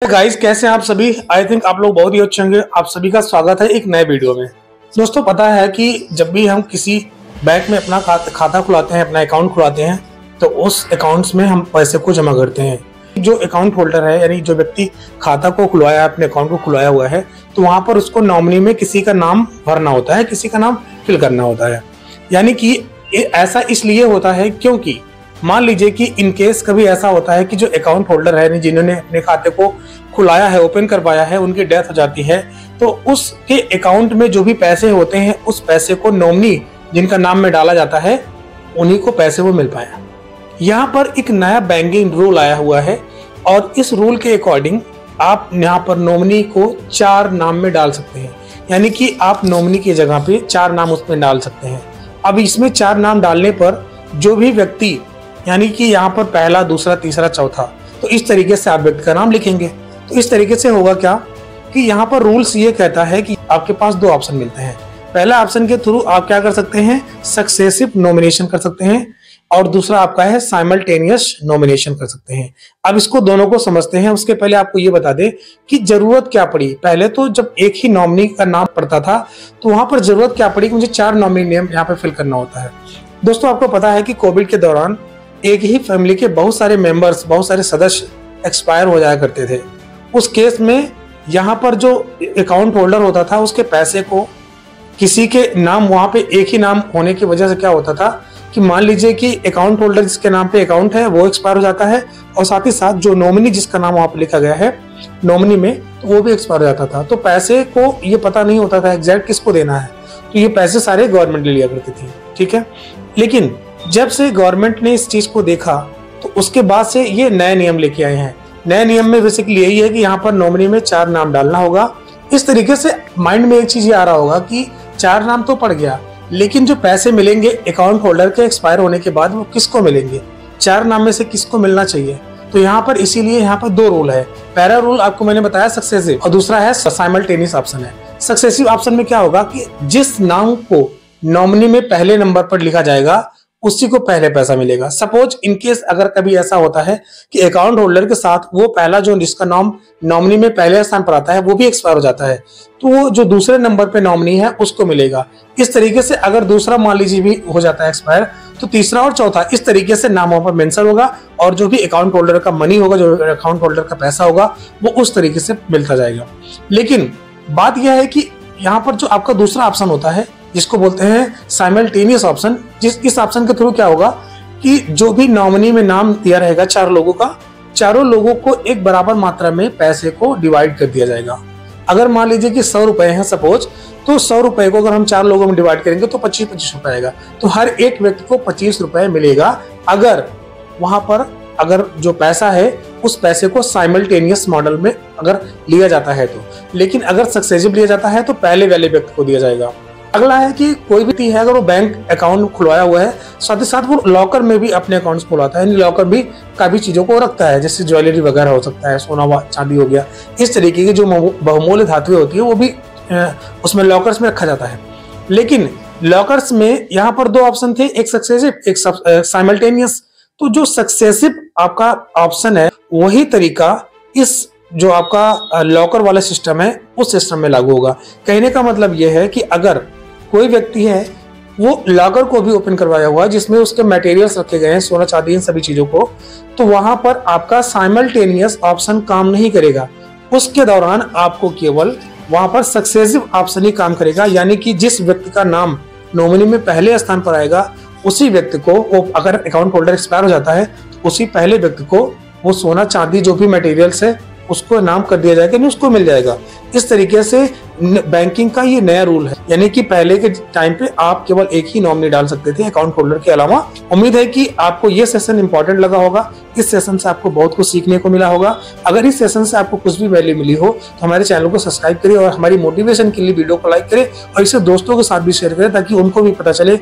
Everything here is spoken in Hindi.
गाइस, कैसे हैं आप सभी। आई थिंक आप लोग बहुत ही अच्छे होंगे। आप सभी का स्वागत है एक नए वीडियो में। दोस्तों, पता है कि जब भी हम किसी बैंक में अपना खाता खुलाते हैं, अपना अकाउंट खुलाते हैं, तो उस अकाउंट्स में हम पैसे को जमा करते हैं। जो अकाउंट होल्डर है, यानी जो व्यक्ति खाता को खुलवाया है, अपने अकाउंट को खुलवाया हुआ है, तो वहां पर उसको नॉमिनी में किसी का नाम भरना होता है, किसी का नाम फिल करना होता है। यानी कि ऐसा इसलिए होता है क्योंकि मान लीजिए कि इनकेस कभी ऐसा होता है कि जो अकाउंट होल्डर है, जिन्होंने अपने खाते को खुलाया है, ओपन करवाया है, उनकी डेथ हो जाती है, तो उसके अकाउंट में जो भी पैसे होते हैं, उस पैसे को नॉमिनी जिनका नाम में डाला जाता है, उन्हीं को पैसे वो मिल पाया। यहाँ पर एक नया बैंकिंग रूल आया हुआ है और इस रूल के अकॉर्डिंग आप यहाँ पर नॉमिनी को 4 नाम में डाल सकते हैं। यानी कि आप नॉमिनी की जगह पे 4 नाम उसमें डाल सकते हैं। अब इसमें 4 नाम डालने पर जो भी व्यक्ति, यानी कि यहाँ पर पहला, दूसरा, तीसरा, चौथा, तो इस तरीके से आप व्यक्ति का नाम लिखेंगे। तो इस तरीके से होगा क्या कि यहाँ पर रूल्स ये कहता है कि आपके पास 2 ऑप्शन मिलते हैं। पहला ऑप्शन के थ्रू आप क्या कर सकते हैं, सक्सेसिव नॉमिनेशन कर सकते हैं, और दूसरा आपका है साइमल्टेनियस नॉमिनेशन कर सकते हैं। अब इसको दोनों को समझते हैं। उसके पहले आपको ये बता दें कि जरूरत क्या पड़ी। पहले तो जब एक ही नॉमिनी का नाम पड़ता था, तो वहां पर जरूरत क्या पड़ी कि मुझे 4 नॉमिनी नेम यहाँ पे फिल करना होता है। दोस्तों, आपको पता है कि कोविड के दौरान एक ही फैमिली के बहुत सारे मेंबर्स, बहुत सारे सदस्य एक्सपायर हो जाया करते थे। उस केस में यहाँ पर जो अकाउंट होल्डर होता था, उसके पैसे को किसी के नाम, वहां पे एक ही नाम होने की वजह से क्या होता था कि मान लीजिए कि अकाउंट होल्डर जिसके नाम पे अकाउंट है वो एक्सपायर हो जाता है, और साथ ही साथ जो नॉमिनी जिसका नाम वहां पे लिखा गया है नॉमिनी में, तो वो भी एक्सपायर हो जाता था। तो पैसे को ये पता नहीं होता था एग्जैक्ट किसको देना है, तो ये पैसे सारे गवर्नमेंट ले लिया करती थी। ठीक है, लेकिन जब से गवर्नमेंट ने इस चीज को देखा, तो उसके बाद से ये नए नियम लेके आए हैं। नए नियम में बेसिकली यही है कि यहाँ पर नॉमिनी में 4 नाम डालना होगा। इस तरीके से माइंड में एक चीज ये आ रहा होगा कि 4 नाम तो पड़ गया, लेकिन जो पैसे मिलेंगे अकाउंट होल्डर के एक्सपायर होने के बाद, वो किसको मिलेंगे, 4 नाम में से किसको मिलना चाहिए। तो यहाँ पर इसीलिए यहाँ पर 2 रूल है। पहला रूल आपको मैंने बताया सक्सेसिव, और दूसरा है साइमल्टेनियस ऑप्शन है। सक्सेसिव ऑप्शन में क्या होगा कि जिस नाम को नॉमिनी में पहले नंबर पर लिखा जाएगा, उसी को पहले पैसा मिलेगा। सपोज इनकेस अगर कभी ऐसा होता है कि अकाउंट होल्डर के साथ वो पहला जो जिसका नाम नॉमिनी में पहले स्थान पर आता है, वो भी एक्सपायर हो जाता है, तो वो जो दूसरे नंबर पे नॉमिनी है उसको मिलेगा। इस तरीके से अगर दूसरा मान लीजिए भी हो जाता है एक्सपायर, तो तीसरा और चौथा इस तरीके से नामों पर मेंशन होगा, और जो भी अकाउंट होल्डर का मनी होगा, जो अकाउंट होल्डर का पैसा होगा, वो उस तरीके से मिलता जाएगा। लेकिन बात यह है कि यहाँ पर जो आपका दूसरा ऑप्शन होता है, जिसको बोलते हैं साइमल्टेनियस ऑप्शन, इस ऑप्शन के थ्रू क्या होगा कि जो भी नॉमिनी में नाम दिया रहेगा 4 लोगों का, चारों लोगों को एक बराबर मात्रा में पैसे को डिवाइड कर दिया जाएगा। अगर मान लीजिए कि 100 रुपए हैं सपोज, तो 100 रुपए को अगर हम 4 लोगों में डिवाइड करेंगे तो 25-25 रुपए आएगा। तो हर एक व्यक्ति को 25 रुपए मिलेगा, अगर वहां पर अगर जो पैसा है उस पैसे को साइमल्टेनियस मॉडल में अगर लिया जाता है तो। लेकिन अगर सक्सेसिव लिया जाता है तो पहले वाले व्यक्ति को दिया जाएगा। अगला है कि कोई भी है, अगर वो बैंक अकाउंट खुलवाया हुआ है, साथ ही साथ वो लॉकर में भी अपने अकाउंट्स खुलवाता है, लॉकर भी काफी चीजों को रखता है, जैसे ज्वेलरी वगैरह हो सकता है, सोना चांदी हो गया, इस तरीके की जो बहुमूल्य धातुएं होती है वो भी उसमें लॉकर्स में रखा जाता है। लेकिन लॉकर्स में यहाँ पर 2 ऑप्शन थे, एक सक्सेसिव, एक साइमल्टेनियस। तो जो सक्सेसिव आपका ऑप्शन है, वही तरीका इस जो आपका लॉकर वाला सिस्टम है उस सिस्टम में लागू होगा। कहने का मतलब यह है कि अगर कोई व्यक्ति है वो लॉकर को भी ओपन करवाया हुआ है, जिसमें उसके मटेरियल्स रखे गए हैं, सोना चांदी, इन सभी चीजों को, तो वहां पर आपका साइमल्टेनियस ऑप्शन काम नहीं करेगा। उसके दौरान आपको केवल वहां पर सक्सेसिव ऑप्शन ही काम करेगा। यानी कि जिस व्यक्ति का नाम नॉमिनी में पहले स्थान पर आएगा, उसी व्यक्ति को, वो अगर अकाउंट होल्डर एक्सपायर हो जाता है, तो उसी पहले व्यक्ति को वो सोना चांदी जो भी मटेरियल्स है उसको नाम कर दिया जाएगा, नहीं उसको मिल जाएगा। इस तरीके से बैंकिंग का ये नया रूल है। यानी कि पहले के टाइम पे आप केवल एक ही नॉमिनी डाल सकते थे अकाउंट होल्डर के अलावा। उम्मीद है कि आपको ये सेशन इंपॉर्टेंट लगा होगा। इस सेशन से आपको बहुत कुछ सीखने को मिला होगा। अगर इस सेशन से आपको कुछ भी वैल्यू मिली हो तो हमारे चैनल को सब्सक्राइब करिए, और हमारी मोटिवेशन के लिए वीडियो को लाइक करें, और इसे दोस्तों के साथ भी शेयर करें, ताकि उनको भी पता चले